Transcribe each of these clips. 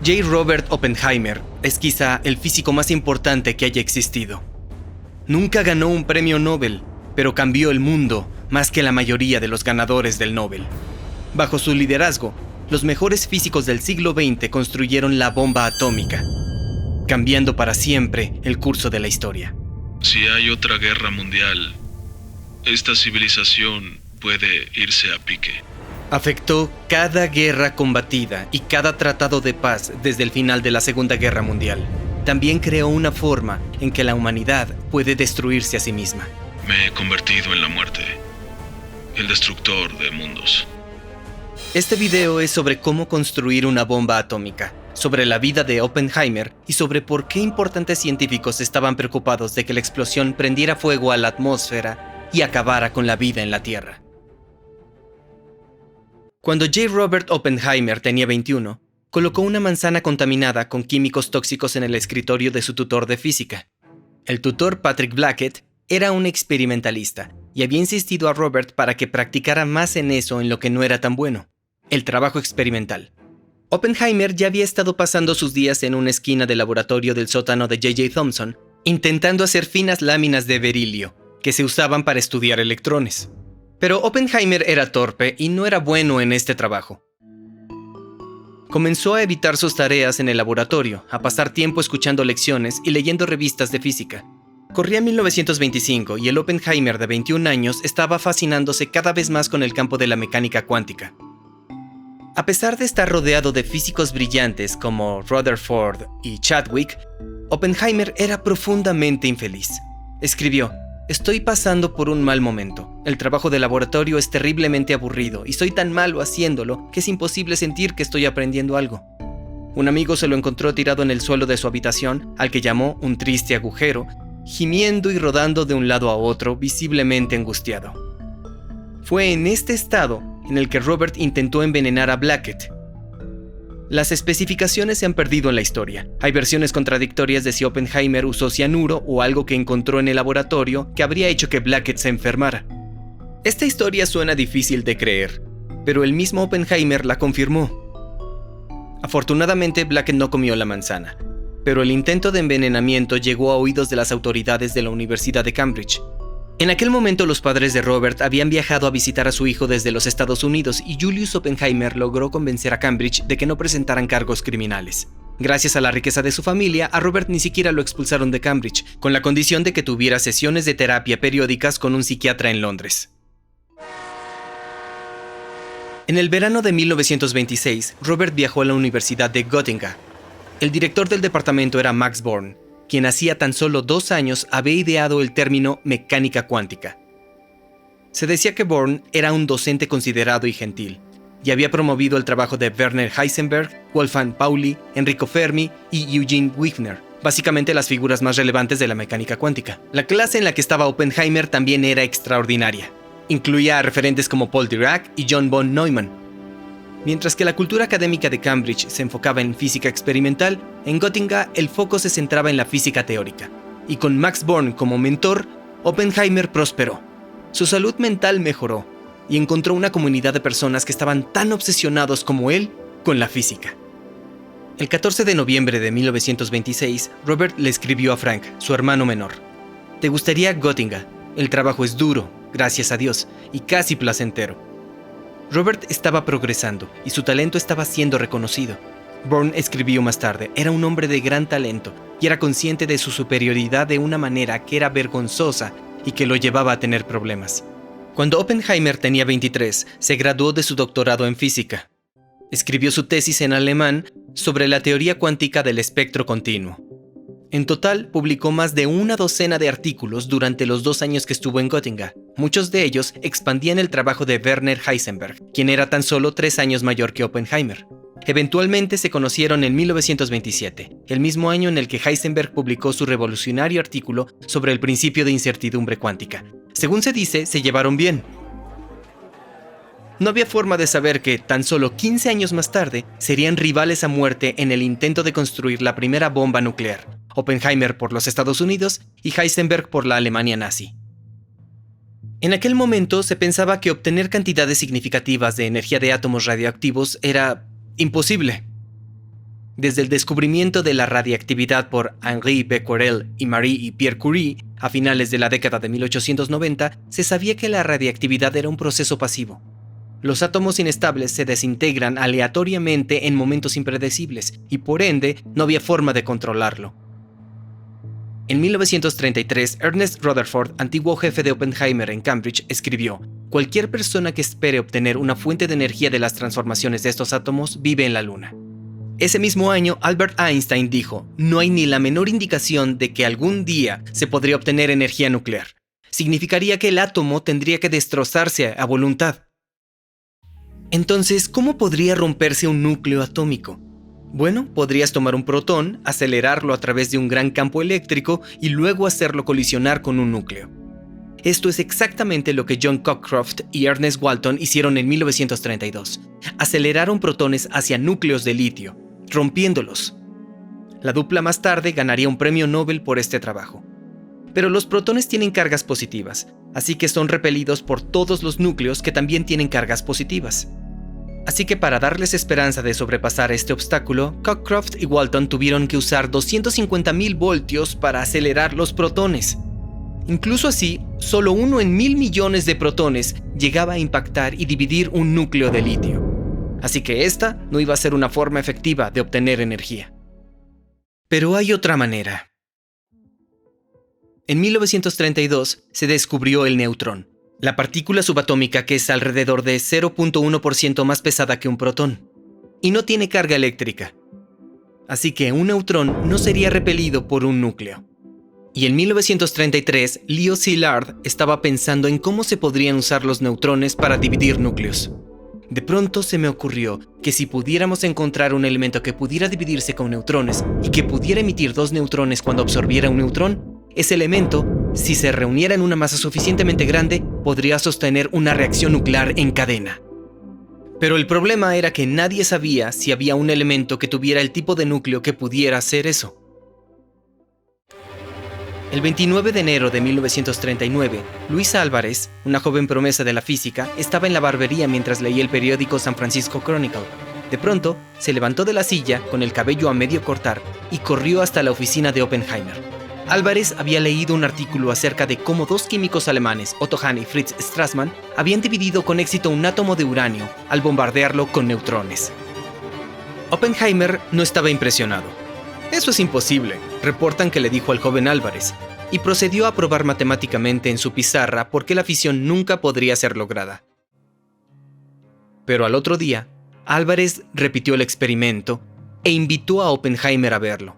J. Robert Oppenheimer es quizá el físico más importante que haya existido. Nunca ganó un premio Nobel, pero cambió el mundo más que la mayoría de los ganadores del Nobel. Bajo su liderazgo, los mejores físicos del siglo XX construyeron la bomba atómica, cambiando para siempre el curso de la historia. Si hay otra guerra mundial, esta civilización puede irse a pique. Afectó cada guerra combatida y cada tratado de paz desde el final de la Segunda Guerra Mundial. También creó una forma en que la humanidad puede destruirse a sí misma. Me he convertido en la muerte, el destructor de mundos. Este video es sobre cómo construir una bomba atómica, sobre la vida de Oppenheimer y sobre por qué importantes científicos estaban preocupados de que la explosión prendiera fuego a la atmósfera y acabara con la vida en la Tierra. Cuando J. Robert Oppenheimer tenía 21, colocó una manzana contaminada con químicos tóxicos en el escritorio de su tutor de física. El tutor, Patrick Blackett, era un experimentalista y había insistido a Robert para que practicara más en eso en lo que no era tan bueno, el trabajo experimental. Oppenheimer ya había estado pasando sus días en una esquina del laboratorio del sótano de J.J. Thomson, intentando hacer finas láminas de berilio, que se usaban para estudiar electrones. Pero Oppenheimer era torpe y no era bueno en este trabajo. Comenzó a evitar sus tareas en el laboratorio, a pasar tiempo escuchando lecciones y leyendo revistas de física. Corría 1925 y el Oppenheimer de 21 años estaba fascinándose cada vez más con el campo de la mecánica cuántica. A pesar de estar rodeado de físicos brillantes como Rutherford y Chadwick, Oppenheimer era profundamente infeliz. Escribió: "Estoy pasando por un mal momento. El trabajo de laboratorio es terriblemente aburrido y soy tan malo haciéndolo que es imposible sentir que estoy aprendiendo algo". Un amigo se lo encontró tirado en el suelo de su habitación, al que llamó un triste agujero, gimiendo y rodando de un lado a otro, visiblemente angustiado. Fue en este estado en el que Robert intentó envenenar a Blackett. Las especificaciones se han perdido en la historia. Hay versiones contradictorias de si Oppenheimer usó cianuro o algo que encontró en el laboratorio que habría hecho que Blackett se enfermara. Esta historia suena difícil de creer, pero el mismo Oppenheimer la confirmó. Afortunadamente, Blackett no comió la manzana, pero el intento de envenenamiento llegó a oídos de las autoridades de la Universidad de Cambridge. En aquel momento, los padres de Robert habían viajado a visitar a su hijo desde los Estados Unidos y Julius Oppenheimer logró convencer a Cambridge de que no presentaran cargos criminales. Gracias a la riqueza de su familia, a Robert ni siquiera lo expulsaron de Cambridge, con la condición de que tuviera sesiones de terapia periódicas con un psiquiatra en Londres. En el verano de 1926, Robert viajó a la Universidad de Göttingen. El director del departamento era Max Born, quien hacía tan solo 2 años había ideado el término mecánica cuántica. Se decía que Born era un docente considerado y gentil, y había promovido el trabajo de Werner Heisenberg, Wolfgang Pauli, Enrico Fermi y Eugene Wigner, básicamente las figuras más relevantes de la mecánica cuántica. La clase en la que estaba Oppenheimer también era extraordinaria. Incluía a referentes como Paul Dirac y John von Neumann. Mientras que la cultura académica de Cambridge se enfocaba en física experimental, en Göttingen el foco se centraba en la física teórica. Y con Max Born como mentor, Oppenheimer prosperó. Su salud mental mejoró y encontró una comunidad de personas que estaban tan obsesionados como él con la física. El 14 de noviembre de 1926, Robert le escribió a Frank, su hermano menor: "Te gustaría Göttingen. El trabajo es duro, gracias a Dios, y casi placentero". Robert estaba progresando y su talento estaba siendo reconocido. Born escribió más tarde: "Era un hombre de gran talento y era consciente de su superioridad de una manera que era vergonzosa y que lo llevaba a tener problemas". Cuando Oppenheimer tenía 23, se graduó de su doctorado en física. Escribió su tesis en alemán sobre la teoría cuántica del espectro continuo. En total, publicó más de una docena de artículos durante los 2 años que estuvo en Göttingen. Muchos de ellos expandían el trabajo de Werner Heisenberg, quien era tan solo 3 años mayor que Oppenheimer. Eventualmente se conocieron en 1927, el mismo año en el que Heisenberg publicó su revolucionario artículo sobre el principio de incertidumbre cuántica. Según se dice, se llevaron bien. No había forma de saber que, tan solo 15 años más tarde, serían rivales a muerte en el intento de construir la primera bomba nuclear. Oppenheimer por los Estados Unidos y Heisenberg por la Alemania nazi. En aquel momento se pensaba que obtener cantidades significativas de energía de átomos radioactivos era imposible. Desde el descubrimiento de la radiactividad por Henri Becquerel y Marie y Pierre Curie a finales de la década de 1890, se sabía que la radiactividad era un proceso pasivo. Los átomos inestables se desintegran aleatoriamente en momentos impredecibles y por ende no había forma de controlarlo. En 1933, Ernest Rutherford, antiguo jefe de Oppenheimer en Cambridge, escribió: «Cualquier persona que espere obtener una fuente de energía de las transformaciones de estos átomos vive en la Luna». Ese mismo año, Albert Einstein dijo: «No hay ni la menor indicación de que algún día se podría obtener energía nuclear. Significaría que el átomo tendría que destrozarse a voluntad». Entonces, ¿cómo podría romperse un núcleo atómico? Bueno, podrías tomar un protón, acelerarlo a través de un gran campo eléctrico y luego hacerlo colisionar con un núcleo. Esto es exactamente lo que John Cockcroft y Ernest Walton hicieron en 1932. Aceleraron protones hacia núcleos de litio, rompiéndolos. La dupla más tarde ganaría un premio Nobel por este trabajo. Pero los protones tienen cargas positivas, así que son repelidos por todos los núcleos que también tienen cargas positivas. Así que para darles esperanza de sobrepasar este obstáculo, Cockcroft y Walton tuvieron que usar 250.000 voltios para acelerar los protones. Incluso así, solo 1 en 1.000 millones de protones llegaba a impactar y dividir un núcleo de litio. Así que esta no iba a ser una forma efectiva de obtener energía. Pero hay otra manera. En 1932 se descubrió el neutrón, la partícula subatómica que es alrededor de 0.1% más pesada que un protón, y no tiene carga eléctrica. Así que un neutrón no sería repelido por un núcleo. Y en 1933, Leo Szilard estaba pensando en cómo se podrían usar los neutrones para dividir núcleos. De pronto se me ocurrió que si pudiéramos encontrar un elemento que pudiera dividirse con neutrones y que pudiera emitir 2 neutrones cuando absorbiera un neutrón, ese elemento, si se reuniera en una masa suficientemente grande, podría sostener una reacción nuclear en cadena. Pero el problema era que nadie sabía si había un elemento que tuviera el tipo de núcleo que pudiera hacer eso. El 29 de enero de 1939, Luisa Álvarez, una joven promesa de la física, estaba en la barbería mientras leía el periódico San Francisco Chronicle. De pronto, se levantó de la silla con el cabello a medio cortar y corrió hasta la oficina de Oppenheimer. Álvarez había leído un artículo acerca de cómo 2 químicos alemanes, Otto Hahn y Fritz Strassmann, habían dividido con éxito un átomo de uranio al bombardearlo con neutrones. Oppenheimer no estaba impresionado. «Eso es imposible», reportan que le dijo al joven Álvarez, y procedió a probar matemáticamente en su pizarra por qué la fisión nunca podría ser lograda. Pero al otro día, Álvarez repitió el experimento e invitó a Oppenheimer a verlo.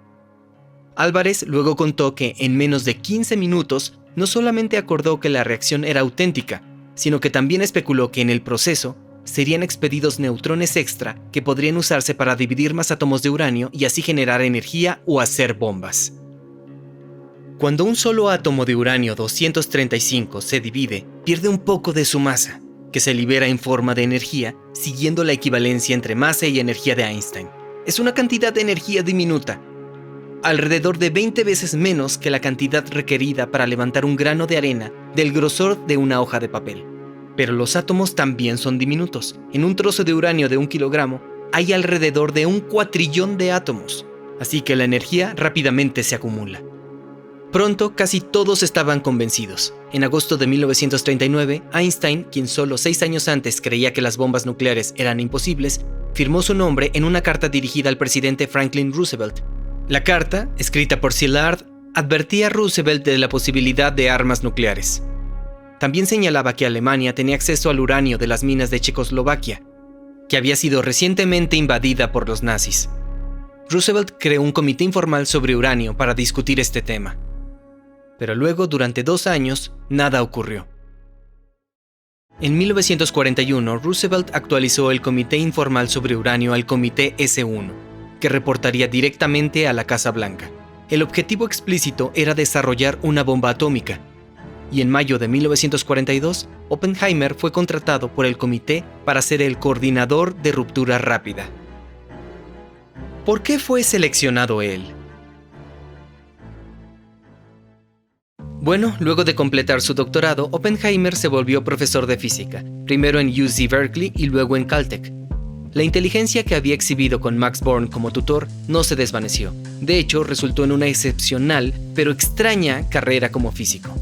Álvarez luego contó que en menos de 15 minutos no solamente acordó que la reacción era auténtica, sino que también especuló que en el proceso serían expedidos neutrones extra que podrían usarse para dividir más átomos de uranio y así generar energía o hacer bombas. Cuando un solo átomo de uranio 235 se divide, pierde un poco de su masa, que se libera en forma de energía, siguiendo la equivalencia entre masa y energía de Einstein. Es una cantidad de energía diminuta, alrededor de 20 veces menos que la cantidad requerida para levantar un grano de arena del grosor de una hoja de papel. Pero los átomos también son diminutos. En un trozo de uranio de 1 kilogramo hay alrededor de 1 cuatrillón de átomos, así que la energía rápidamente se acumula. Pronto casi todos estaban convencidos. En agosto de 1939, Einstein, quien solo 6 años antes creía que las bombas nucleares eran imposibles, firmó su nombre en una carta dirigida al presidente Franklin Roosevelt. La carta, escrita por Szilard, advertía a Roosevelt de la posibilidad de armas nucleares. También señalaba que Alemania tenía acceso al uranio de las minas de Checoslovaquia, que había sido recientemente invadida por los nazis. Roosevelt creó un comité informal sobre uranio para discutir este tema. Pero luego, durante 2 años, nada ocurrió. En 1941, Roosevelt actualizó el Comité Informal sobre Uranio al Comité S1, que reportaría directamente a la Casa Blanca. El objetivo explícito era desarrollar una bomba atómica, y en mayo de 1942, Oppenheimer fue contratado por el comité para ser el coordinador de ruptura rápida. ¿Por qué fue seleccionado él? Bueno, luego de completar su doctorado, Oppenheimer se volvió profesor de física, primero en UC Berkeley y luego en Caltech. La inteligencia que había exhibido con Max Born como tutor no se desvaneció. De hecho, resultó en una excepcional, pero extraña carrera como físico.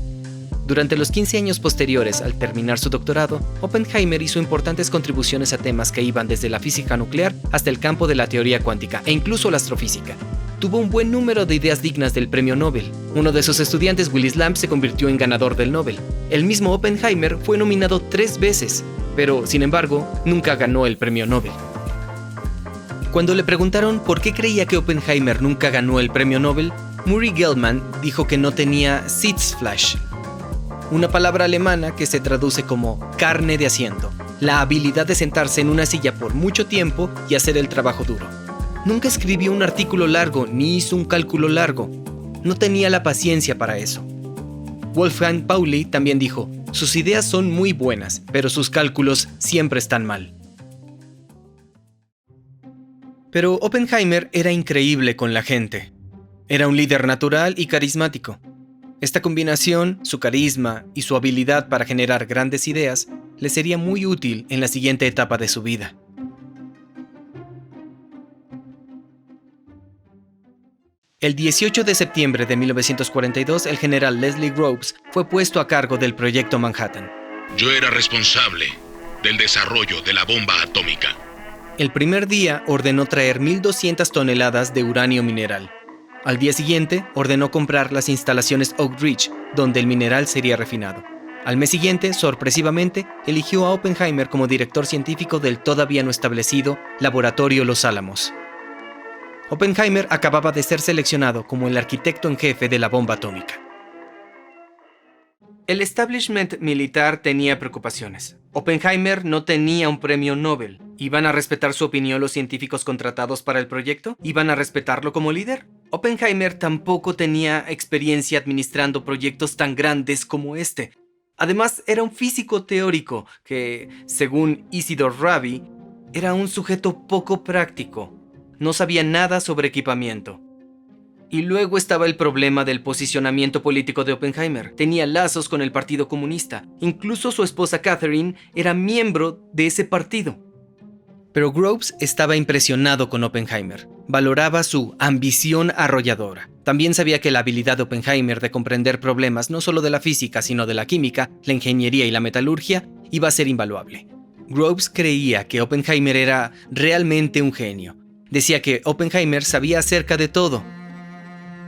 Durante los 15 años posteriores al terminar su doctorado, Oppenheimer hizo importantes contribuciones a temas que iban desde la física nuclear hasta el campo de la teoría cuántica e incluso la astrofísica. Tuvo un buen número de ideas dignas del premio Nobel. Uno de sus estudiantes, Willis Lamb, se convirtió en ganador del Nobel. El mismo Oppenheimer fue nominado 3 veces, pero, sin embargo, nunca ganó el premio Nobel. Cuando le preguntaron por qué creía que Oppenheimer nunca ganó el premio Nobel, Murray Gell-Mann dijo que no tenía Sitzfleisch, una palabra alemana que se traduce como carne de asiento, la habilidad de sentarse en una silla por mucho tiempo y hacer el trabajo duro. Nunca escribió un artículo largo ni hizo un cálculo largo. No tenía la paciencia para eso. Wolfgang Pauli también dijo, sus ideas son muy buenas, pero sus cálculos siempre están mal. Pero Oppenheimer era increíble con la gente. Era un líder natural y carismático. Esta combinación, su carisma y su habilidad para generar grandes ideas, le sería muy útil en la siguiente etapa de su vida. El 18 de septiembre de 1942, el general Leslie Groves fue puesto a cargo del Proyecto Manhattan. Yo era responsable del desarrollo de la bomba atómica. El primer día ordenó traer 1.200 toneladas de uranio mineral. Al día siguiente, ordenó comprar las instalaciones Oak Ridge, donde el mineral sería refinado. Al mes siguiente, sorpresivamente, eligió a Oppenheimer como director científico del todavía no establecido Laboratorio Los Álamos. Oppenheimer acababa de ser seleccionado como el arquitecto en jefe de la bomba atómica. El establishment militar tenía preocupaciones. Oppenheimer no tenía un premio Nobel. ¿Iban a respetar su opinión los científicos contratados para el proyecto? ¿Iban a respetarlo como líder? Oppenheimer tampoco tenía experiencia administrando proyectos tan grandes como este. Además, era un físico teórico que, según Isidore Rabi, era un sujeto poco práctico. No sabía nada sobre equipamiento. Y luego estaba el problema del posicionamiento político de Oppenheimer. Tenía lazos con el Partido Comunista. Incluso su esposa Catherine era miembro de ese partido. Pero Groves estaba impresionado con Oppenheimer. Valoraba su ambición arrolladora. También sabía que la habilidad de Oppenheimer de comprender problemas no solo de la física, sino de la química, la ingeniería y la metalurgia iba a ser invaluable. Groves creía que Oppenheimer era realmente un genio. Decía que Oppenheimer sabía acerca de todo.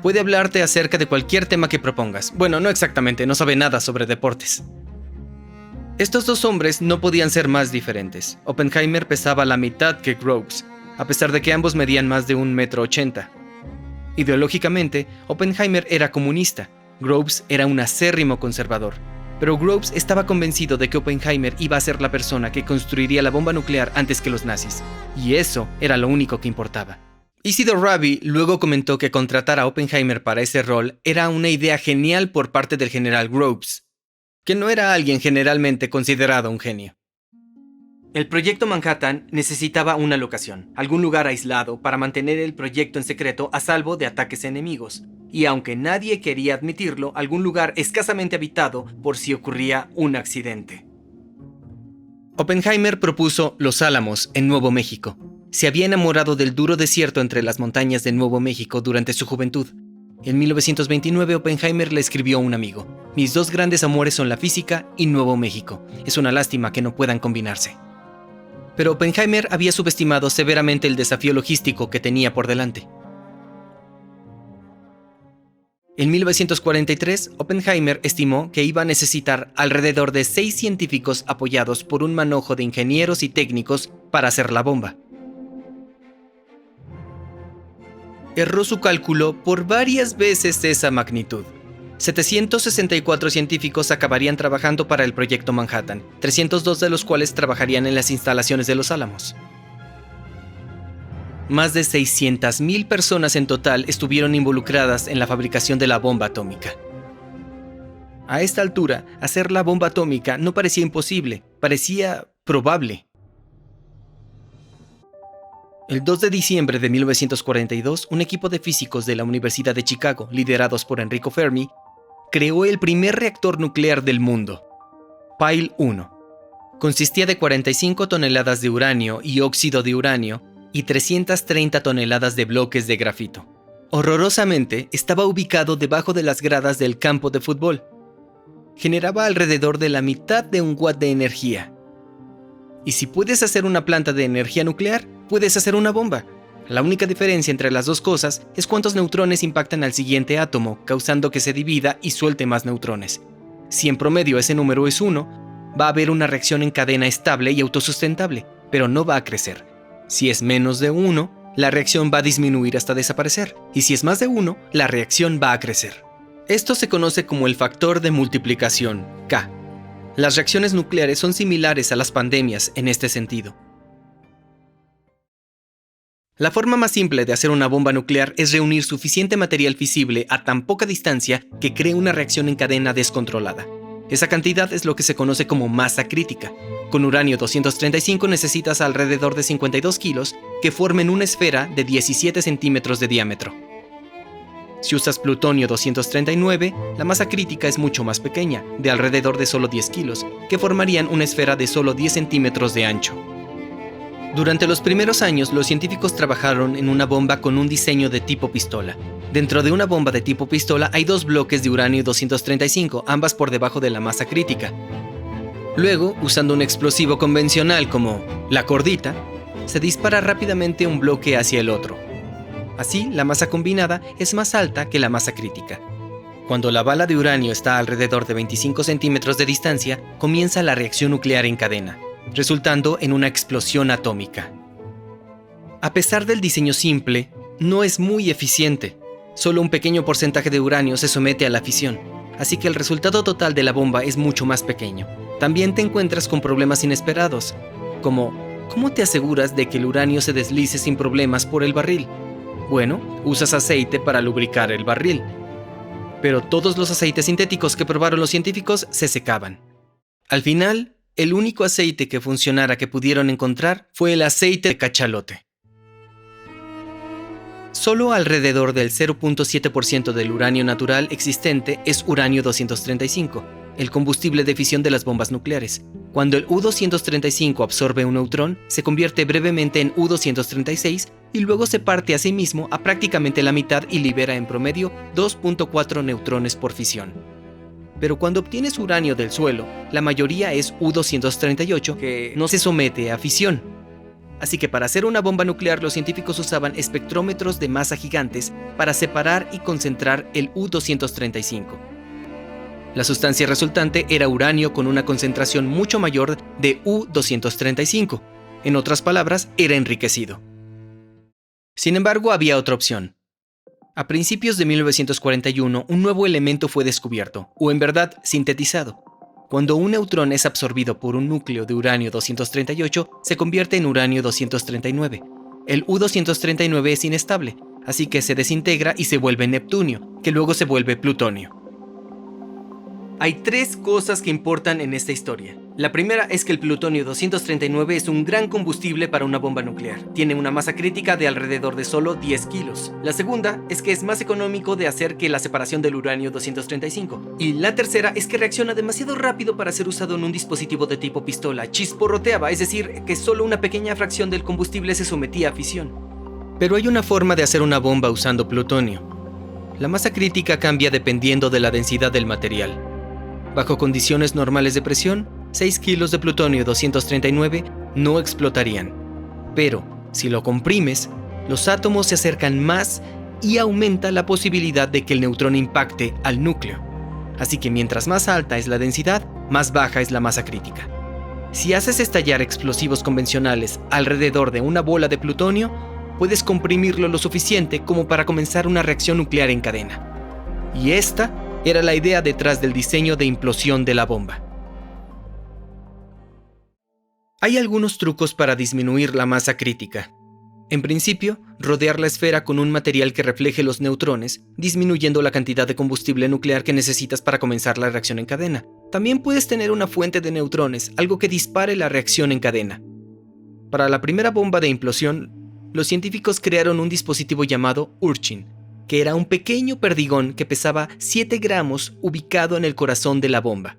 Puede hablarte acerca de cualquier tema que propongas. Bueno, no exactamente, no sabe nada sobre deportes. Estos dos hombres no podían ser más diferentes. Oppenheimer pesaba la mitad que Groves, a pesar de que ambos medían más de 1,80 m. Ideológicamente, Oppenheimer era comunista. Groves era un acérrimo conservador. Pero Groves estaba convencido de que Oppenheimer iba a ser la persona que construiría la bomba nuclear antes que los nazis. Y eso era lo único que importaba. Isidore Rabi luego comentó que contratar a Oppenheimer para ese rol era una idea genial por parte del general Groves, que no era alguien generalmente considerado un genio. El proyecto Manhattan necesitaba una locación, algún lugar aislado para mantener el proyecto en secreto a salvo de ataques enemigos. Y aunque nadie quería admitirlo, algún lugar escasamente habitado por si ocurría un accidente. Oppenheimer propuso Los Álamos, en Nuevo México. Se había enamorado del duro desierto entre las montañas de Nuevo México durante su juventud. En 1929, Oppenheimer le escribió a un amigo: mis dos grandes amores son la física y Nuevo México. Es una lástima que no puedan combinarse. Pero Oppenheimer había subestimado severamente el desafío logístico que tenía por delante. En 1943, Oppenheimer estimó que iba a necesitar alrededor de 6 científicos apoyados por un manojo de ingenieros y técnicos para hacer la bomba. Erró su cálculo por varias veces esa magnitud. 764 científicos acabarían trabajando para el proyecto Manhattan, 302 de los cuales trabajarían en las instalaciones de Los Álamos. Más de 600,000 personas en total estuvieron involucradas en la fabricación de la bomba atómica. A esta altura, hacer la bomba atómica no parecía imposible, parecía probable. El 2 de diciembre de 1942, un equipo de físicos de la Universidad de Chicago, liderados por Enrico Fermi, creó el primer reactor nuclear del mundo, Pile 1. Consistía de 45 toneladas de uranio y óxido de uranio y 330 toneladas de bloques de grafito. Horrorosamente, estaba ubicado debajo de las gradas del campo de fútbol. Generaba alrededor de la mitad de un watt de energía. Y si puedes hacer una planta de energía nuclear, puedes hacer una bomba. La única diferencia entre las dos cosas es cuántos neutrones impactan al siguiente átomo, causando que se divida y suelte más neutrones. Si en promedio ese número es 1, va a haber una reacción en cadena estable y autosustentable, pero no va a crecer. Si es menos de 1, la reacción va a disminuir hasta desaparecer, y si es más de 1, la reacción va a crecer. Esto se conoce como el factor de multiplicación, K. Las reacciones nucleares son similares a las pandemias en este sentido. La forma más simple de hacer una bomba nuclear es reunir suficiente material fisible a tan poca distancia que cree una reacción en cadena descontrolada. Esa cantidad es lo que se conoce como masa crítica. Con uranio 235 necesitas alrededor de 52 kilos que formen una esfera de 17 centímetros de diámetro. Si usas plutonio 239, la masa crítica es mucho más pequeña, de alrededor de solo 10 kilos, que formarían una esfera de solo 10 centímetros de ancho. Durante los primeros años, los científicos trabajaron en una bomba con un diseño de tipo pistola. Dentro de una bomba de tipo pistola hay dos bloques de uranio 235, ambas por debajo de la masa crítica. Luego, usando un explosivo convencional como la cordita, se dispara rápidamente un bloque hacia el otro. Así, la masa combinada es más alta que la masa crítica. Cuando la bala de uranio está alrededor de 25 centímetros de distancia, comienza la reacción nuclear en cadena, resultando en una explosión atómica. A pesar del diseño simple, no es muy eficiente. Solo un pequeño porcentaje de uranio se somete a la fisión, así que el resultado total de la bomba es mucho más pequeño. También te encuentras con problemas inesperados, como ¿cómo te aseguras de que el uranio se deslice sin problemas por el barril? Bueno, usas aceite para lubricar el barril. Pero todos los aceites sintéticos que probaron los científicos se secaban. Al final, el único aceite que funcionara que pudieron encontrar fue el aceite de cachalote. Solo alrededor del 0.7% del uranio natural existente es uranio 235, el combustible de fisión de las bombas nucleares. Cuando el U-235 absorbe un neutrón, se convierte brevemente en U-236 y luego se parte a sí mismo a prácticamente la mitad y libera en promedio 2.4 neutrones por fisión. Pero cuando obtienes uranio del suelo, la mayoría es U-238, que no se somete a fisión. Así que para hacer una bomba nuclear, los científicos usaban espectrómetros de masa gigantes para separar y concentrar el U-235. La sustancia resultante era uranio con una concentración mucho mayor de U-235. En otras palabras, era enriquecido. Sin embargo, había otra opción. A principios de 1941, un nuevo elemento fue descubierto, o en verdad, sintetizado. Cuando un neutrón es absorbido por un núcleo de uranio 238, se convierte en uranio 239. El U-239 es inestable, así que se desintegra y se vuelve neptunio, que luego se vuelve plutonio. Hay tres cosas que importan en esta historia. La primera es que el plutonio 239 es un gran combustible para una bomba nuclear. Tiene una masa crítica de alrededor de solo 10 kilos. La segunda es que es más económico de hacer que la separación del uranio 235. Y la tercera es que reacciona demasiado rápido para ser usado en un dispositivo de tipo pistola. Chisporroteaba, es decir, que solo una pequeña fracción del combustible se sometía a fisión. Pero hay una forma de hacer una bomba usando plutonio. La masa crítica cambia dependiendo de la densidad del material. Bajo condiciones normales de presión, 6 kilos de plutonio 239 no explotarían. Pero, si lo comprimes, los átomos se acercan más y aumenta la posibilidad de que el neutrón impacte al núcleo. Así que mientras más alta es la densidad, más baja es la masa crítica. Si haces estallar explosivos convencionales alrededor de una bola de plutonio, puedes comprimirlo lo suficiente como para comenzar una reacción nuclear en cadena. Y esta era la idea detrás del diseño de implosión de la bomba. Hay algunos trucos para disminuir la masa crítica. En principio, rodear la esfera con un material que refleje los neutrones, disminuyendo la cantidad de combustible nuclear que necesitas para comenzar la reacción en cadena. También puedes tener una fuente de neutrones, algo que dispare la reacción en cadena. Para la primera bomba de implosión, los científicos crearon un dispositivo llamado Urchin, que era un pequeño perdigón que pesaba 7 gramos ubicado en el corazón de la bomba.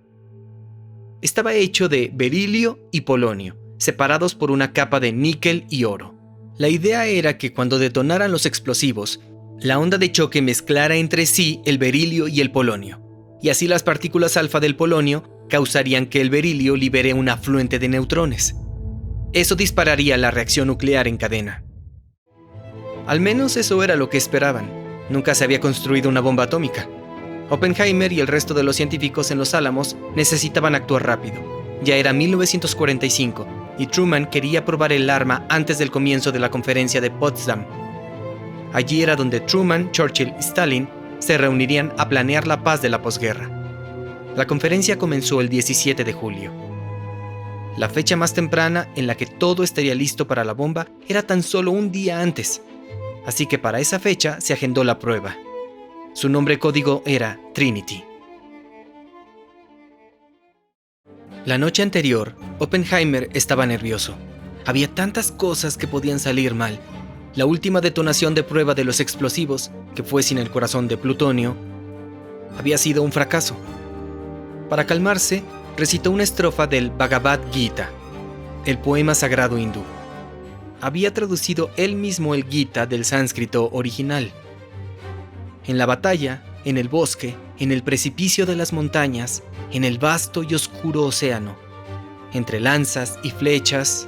Estaba hecho de berilio y polonio, separados por una capa de níquel y oro. La idea era que cuando detonaran los explosivos, la onda de choque mezclara entre sí el berilio y el polonio, y así las partículas alfa del polonio causarían que el berilio libere un afluente de neutrones. Eso dispararía la reacción nuclear en cadena. Al menos eso era lo que esperaban. Nunca se había construido una bomba atómica. Oppenheimer y el resto de los científicos en Los Álamos necesitaban actuar rápido. Ya era 1945 y Truman quería probar el arma antes del comienzo de la conferencia de Potsdam. Allí era donde Truman, Churchill y Stalin se reunirían a planear la paz de la posguerra. La conferencia comenzó el 17 de julio. La fecha más temprana en la que todo estaría listo para la bomba era tan solo un día antes. Así que para esa fecha se agendó la prueba. Su nombre código era Trinity. La noche anterior, Oppenheimer estaba nervioso. Había tantas cosas que podían salir mal. La última detonación de prueba de los explosivos, que fue sin el corazón de plutonio, había sido un fracaso. Para calmarse, recitó una estrofa del Bhagavad Gita, el poema sagrado hindú. Había traducido él mismo el Gita del sánscrito original. En la batalla, en el bosque, en el precipicio de las montañas, en el vasto y oscuro océano, entre lanzas y flechas,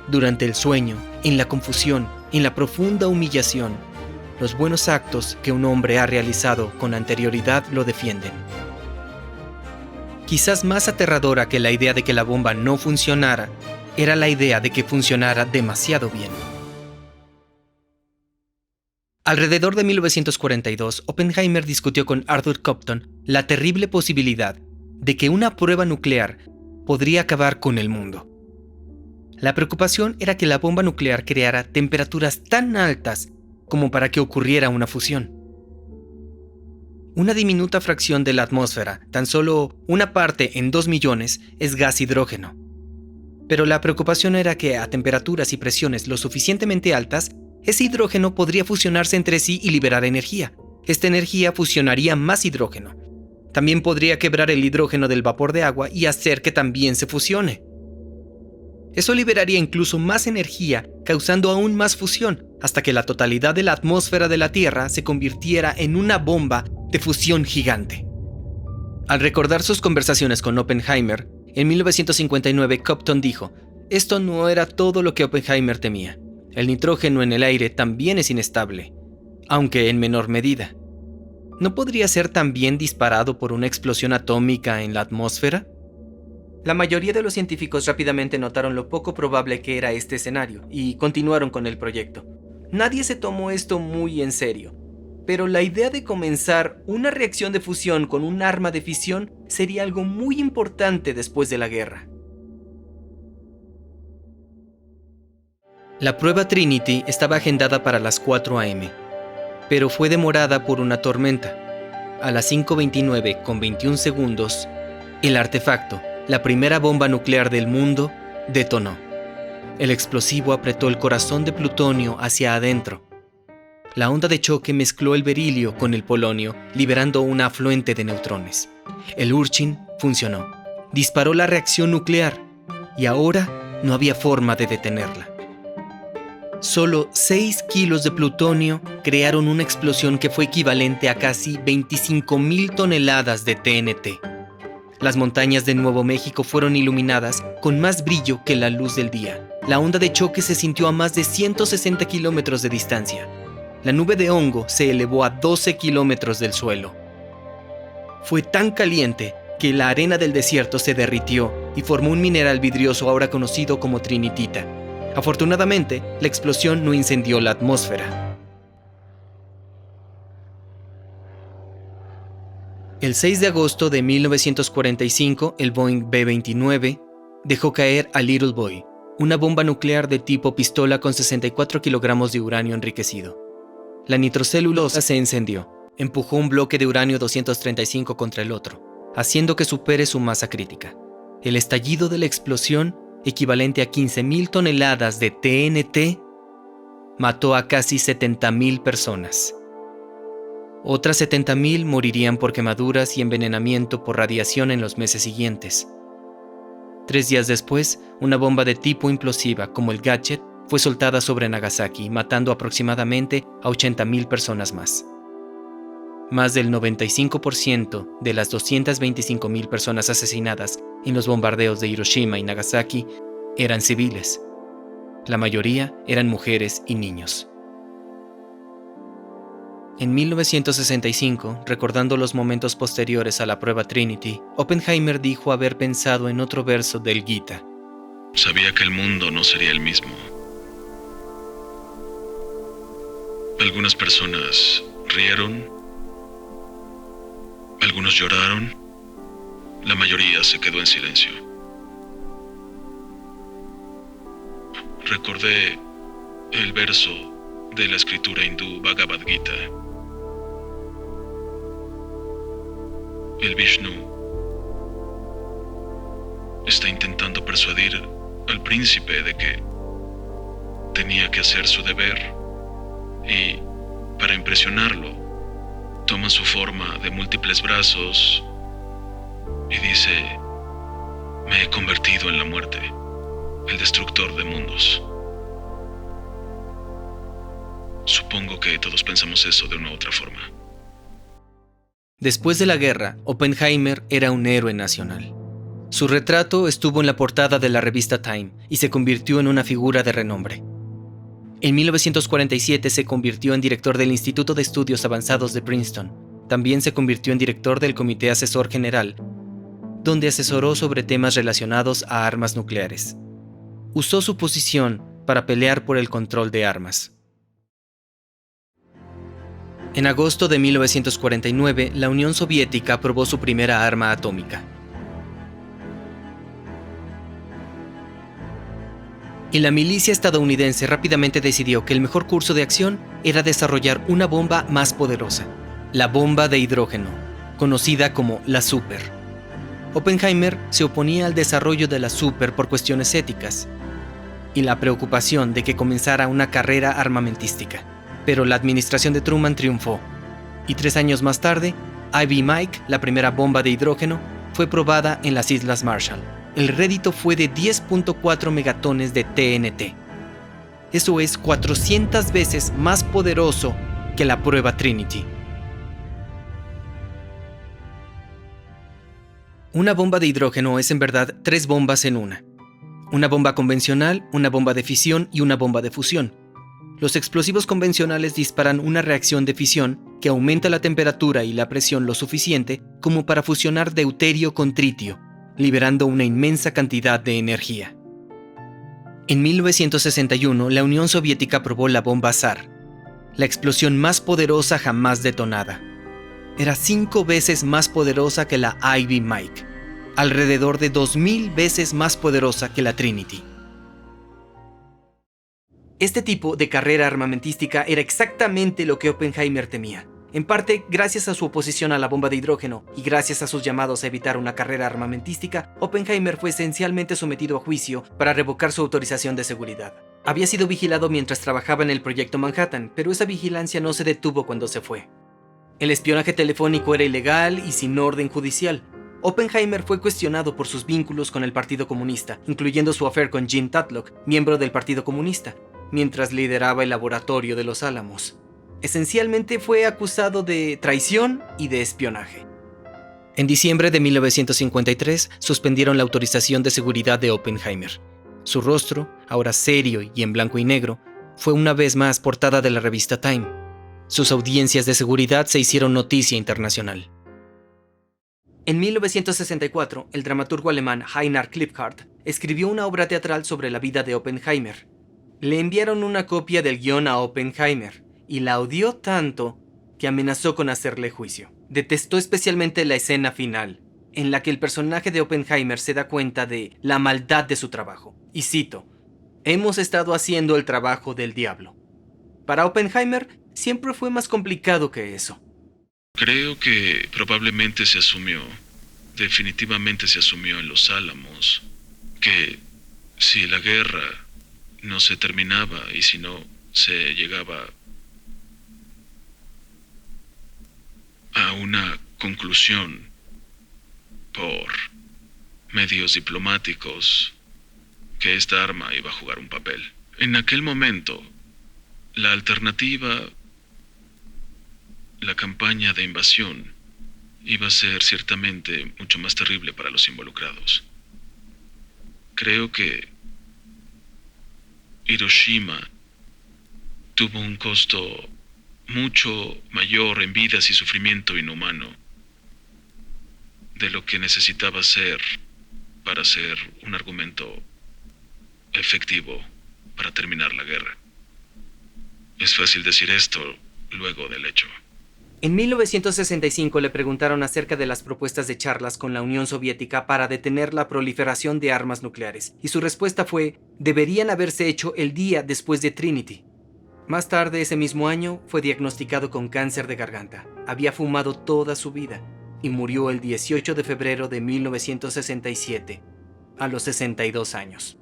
durante el sueño, en la confusión, en la profunda humillación, los buenos actos que un hombre ha realizado con anterioridad lo defienden. Quizás más aterradora que la idea de que la bomba no funcionara, era la idea de que funcionara demasiado bien. Alrededor de 1942, Oppenheimer discutió con Arthur Compton la terrible posibilidad de que una prueba nuclear podría acabar con el mundo. La preocupación era que la bomba nuclear creara temperaturas tan altas como para que ocurriera una fusión. Una diminuta fracción de la atmósfera, tan solo una parte en 2 millones, es gas hidrógeno. Pero la preocupación era que a temperaturas y presiones lo suficientemente altas, ese hidrógeno podría fusionarse entre sí y liberar energía. Esta energía fusionaría más hidrógeno. También podría quebrar el hidrógeno del vapor de agua y hacer que también se fusione. Eso liberaría incluso más energía, causando aún más fusión, hasta que la totalidad de la atmósfera de la Tierra se convirtiera en una bomba de fusión gigante. Al recordar sus conversaciones con Oppenheimer, en 1959 Compton dijo: «Esto no era todo lo que Oppenheimer temía. El nitrógeno en el aire también es inestable, aunque en menor medida. ¿No podría ser también disparado por una explosión atómica en la atmósfera?». La mayoría de los científicos rápidamente notaron lo poco probable que era este escenario y continuaron con el proyecto. Nadie se tomó esto muy en serio, pero la idea de comenzar una reacción de fusión con un arma de fisión sería algo muy importante después de la guerra. La prueba Trinity estaba agendada para las 4 a.m., pero fue demorada por una tormenta. A las 5:29:21, el artefacto, la primera bomba nuclear del mundo, detonó. El explosivo apretó el corazón de plutonio hacia adentro. La onda de choque mezcló el berilio con el polonio, liberando un afluente de neutrones. El Urchin funcionó. Disparó la reacción nuclear y ahora no había forma de detenerla. Solo 6 kilos de plutonio crearon una explosión que fue equivalente a casi 25,000 toneladas de TNT. Las montañas de Nuevo México fueron iluminadas con más brillo que la luz del día. La onda de choque se sintió a más de 160 kilómetros de distancia. La nube de hongo se elevó a 12 kilómetros del suelo. Fue tan caliente que la arena del desierto se derritió y formó un mineral vidrioso ahora conocido como trinitita. Afortunadamente, la explosión no incendió la atmósfera. El 6 de agosto de 1945, el Boeing B-29 dejó caer a Little Boy, una bomba nuclear de tipo pistola con 64 kilogramos de uranio enriquecido. La nitrocelulosa se encendió, empujó un bloque de uranio 235 contra el otro, haciendo que supere su masa crítica. El estallido de la explosión, equivalente a 15,000 toneladas de TNT, mató a casi 70,000 personas. Otras 70,000 morirían por quemaduras y envenenamiento por radiación en los meses siguientes. 3 días después, una bomba de tipo implosiva como el Gadget fue soltada sobre Nagasaki, matando aproximadamente a 80,000 personas más. Más del 95% de las 225,000 personas asesinadas en los bombardeos de Hiroshima y Nagasaki eran civiles. La mayoría eran mujeres y niños. En 1965, recordando los momentos posteriores a la prueba Trinity, Oppenheimer dijo haber pensado en otro verso del Gita. Sabía que el mundo no sería el mismo. Algunas personas rieron, algunos lloraron, la mayoría se quedó en silencio. Recordé el verso de la escritura hindú Bhagavad Gita. El Vishnu está intentando persuadir al príncipe de que tenía que hacer su deber y, para impresionarlo, toma su forma de múltiples brazos y dice: me he convertido en la muerte, el destructor de mundos. Supongo que todos pensamos eso de una u otra forma. Después de la guerra, Oppenheimer era un héroe nacional. Su retrato estuvo en la portada de la revista Time y se convirtió en una figura de renombre. En 1947 se convirtió en director del Instituto de Estudios Avanzados de Princeton. También se convirtió en director del Comité Asesor General, donde asesoró sobre temas relacionados a armas nucleares. Usó su posición para pelear por el control de armas. En agosto de 1949, la Unión Soviética aprobó su primera arma atómica. Y la milicia estadounidense rápidamente decidió que el mejor curso de acción era desarrollar una bomba más poderosa, la bomba de hidrógeno, conocida como la Super. Oppenheimer se oponía al desarrollo de la Super por cuestiones éticas y la preocupación de que comenzara una carrera armamentística. Pero la administración de Truman triunfó, y 3 años más tarde, Ivy Mike, la primera bomba de hidrógeno, fue probada en las Islas Marshall. El rédito fue de 10.4 megatones de TNT. Eso es 400 veces más poderoso que la prueba Trinity. Una bomba de hidrógeno es en verdad 3 bombas en una. Una bomba convencional, una bomba de fisión y una bomba de fusión. Los explosivos convencionales disparan una reacción de fisión que aumenta la temperatura y la presión lo suficiente como para fusionar deuterio con tritio, liberando una inmensa cantidad de energía. En 1961, la Unión Soviética probó la bomba Tsar, la explosión más poderosa jamás detonada. Era 5 veces más poderosa que la Ivy Mike, alrededor de 2000 veces más poderosa que la Trinity. Este tipo de carrera armamentística era exactamente lo que Oppenheimer temía. En parte, gracias a su oposición a la bomba de hidrógeno y gracias a sus llamados a evitar una carrera armamentística, Oppenheimer fue esencialmente sometido a juicio para revocar su autorización de seguridad. Había sido vigilado mientras trabajaba en el proyecto Manhattan, pero esa vigilancia no se detuvo cuando se fue. El espionaje telefónico era ilegal y sin orden judicial. Oppenheimer fue cuestionado por sus vínculos con el Partido Comunista, incluyendo su affair con Jim Tatlock, miembro del Partido Comunista, mientras lideraba el laboratorio de Los Álamos. Esencialmente fue acusado de traición y de espionaje. En diciembre de 1953 suspendieron la autorización de seguridad de Oppenheimer. Su rostro, ahora serio y en blanco y negro, fue una vez más portada de la revista Time. Sus audiencias de seguridad se hicieron noticia internacional. En 1964, el dramaturgo alemán Einar Kliphardt escribió una obra teatral sobre la vida de Oppenheimer. Le enviaron una copia del guión a Oppenheimer y la odió tanto que amenazó con hacerle juicio. Detestó especialmente la escena final, en la que el personaje de Oppenheimer se da cuenta de la maldad de su trabajo. Y cito: «Hemos estado haciendo el trabajo del diablo». Para Oppenheimer siempre fue más complicado que eso. Creo que probablemente definitivamente se asumió en Los Álamos, que si la guerra no se terminaba y si no se llegaba a una conclusión por medios diplomáticos que esta arma iba a jugar un papel. En aquel momento, la alternativa, la campaña de invasión, iba a ser ciertamente mucho más terrible para los involucrados. Creo que Hiroshima tuvo un costo mucho mayor en vidas y sufrimiento inhumano de lo que necesitaba ser para ser un argumento efectivo para terminar la guerra. Es fácil decir esto luego del hecho. En 1965 le preguntaron acerca de las propuestas de charlas con la Unión Soviética para detener la proliferación de armas nucleares, y su respuesta fue: deberían haberse hecho el día después de Trinity. Más tarde ese mismo año fue diagnosticado con cáncer de garganta. Había fumado toda su vida y murió el 18 de febrero de 1967, a los 62 años.